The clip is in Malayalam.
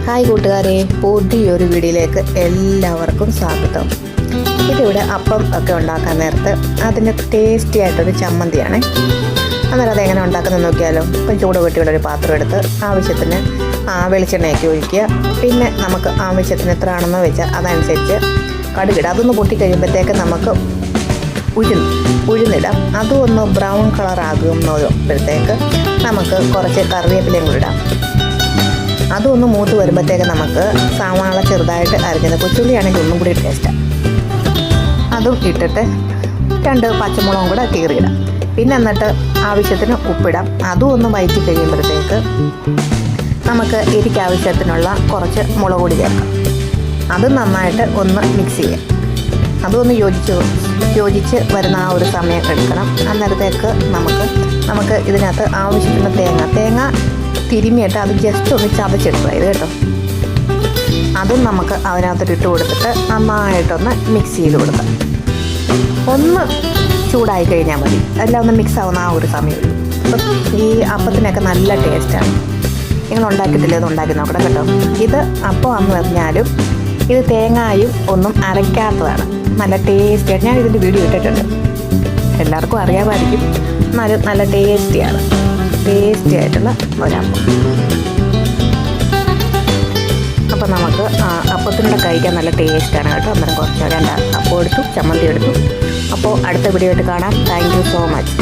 ഹായ് കൂട്ടുകാരെ, പുതിയൊരു വീഡിയോയിലേക്ക് എല്ലാവർക്കും സ്വാഗതം. ഇതിവിടെ അപ്പം ഒക്കെ ഉണ്ടാക്കാൻ നേരത്ത് അതിന് ടേസ്റ്റി ആയിട്ടൊരു ചമ്മന്തിയാണ്. അന്നേരം അതെങ്ങനെ ഉണ്ടാക്കുന്നത് നോക്കിയാലോ. ഇപ്പം ചൂട് വെട്ടിയുള്ള ഒരു പാത്രം എടുത്ത് ആവശ്യത്തിന് വെളിച്ചെണ്ണയൊക്കെ ഒഴിക്കുക. പിന്നെ നമുക്ക് ആവശ്യത്തിന് എത്ര ആണെന്ന് വെച്ചാൽ അതനുസരിച്ച് കടുകിടാം. അതൊന്ന് പൊട്ടിക്കഴിയുമ്പോഴത്തേക്ക് നമുക്ക് ഉഴുന്നിടാം. അതും ഒന്ന് ബ്രൗൺ കളർ ആകുമ്പോഴത്തേക്ക് നമുക്ക് കുറച്ച് കറിവേപ്പിലയും കൂടി ഇടാം. അതൊന്ന് മൂത്ത് വരുമ്പോഴത്തേക്ക് നമുക്ക് സവാള ചെറുതായിട്ട് അരിഞ്ഞത്, കൊച്ചുള്ളിയാണെങ്കിൽ ഒന്നും കൂടി ടേസ്റ്റാണ്. അതും ഇട്ടിട്ട് 2 പച്ചമുളകും കൂടെ കീറിയിടാം. പിന്നെ എന്നിട്ട് ആവശ്യത്തിന് ഉപ്പിടാം. അതും ഒന്ന് വഴറ്റി കഴിയുമ്പോഴത്തേക്ക് നമുക്ക് എരിക്ക് ആവശ്യത്തിനുള്ള കുറച്ച് മുളക് പൊടി ചേർക്കാം. അത് നന്നായിട്ട് ഒന്ന് മിക്സ് ചെയ്യാം. അതൊന്ന് യോജിച്ച് വരുന്ന ആ ഒരു സമയം എടുക്കണം. അന്നേരത്തേക്ക് നമുക്ക് ഇതിനകത്ത് ആവശ്യത്തിന് തേങ്ങ തിരുമിയിട്ട് അത് ജസ്റ്റ് ഒന്ന് ചതച്ചെടുക്കുക ഇത് കേട്ടോ. അതും നമുക്ക് അതിനകത്തോട്ട് ഇട്ട് കൊടുത്തിട്ട് നന്നായിട്ടൊന്ന് മിക്സ് ചെയ്ത് കൊടുക്കാം. ഒന്ന് ചൂടായി കഴിഞ്ഞാൽ മതി. എല്ലാം ഒന്ന് മിക്സ് ആവുന്ന ആ ഒരു സമയം. അപ്പം ഈ അപ്പത്തിനൊക്കെ നല്ല ടേസ്റ്റാണ്. നിങ്ങൾ ഉണ്ടാക്കിയിട്ടില്ല, ഇത് ഉണ്ടാക്കി നോക്കണം കേട്ടോ. ഇത് അപ്പം എന്ന് പറഞ്ഞാലും ഇത് തേങ്ങായും ഒന്നും അരയ്ക്കാത്തതാണ്. നല്ല ടേസ്റ്റിയാണ്. ഞാൻ ഇതിൻ്റെ വീഡിയോ ഇട്ടിട്ടുണ്ട്, എല്ലാവർക്കും അറിയാമായിരിക്കും. എന്നാലും നല്ല ടേസ്റ്റി ആയിട്ടുള്ള ഒരപ്പം. അപ്പം നമുക്ക് അപ്പത്തിനൂടെ കഴിക്കാൻ നല്ല ടേസ്റ്റാണ് കേട്ടോ. അന്നേരം കുറച്ച് 2 അപ്പം എടുത്തു, ചമ്മന്തി എടുത്തു. അപ്പോൾ അടുത്ത വീഡിയോ ആയിട്ട് കാണാം. Thank you so much.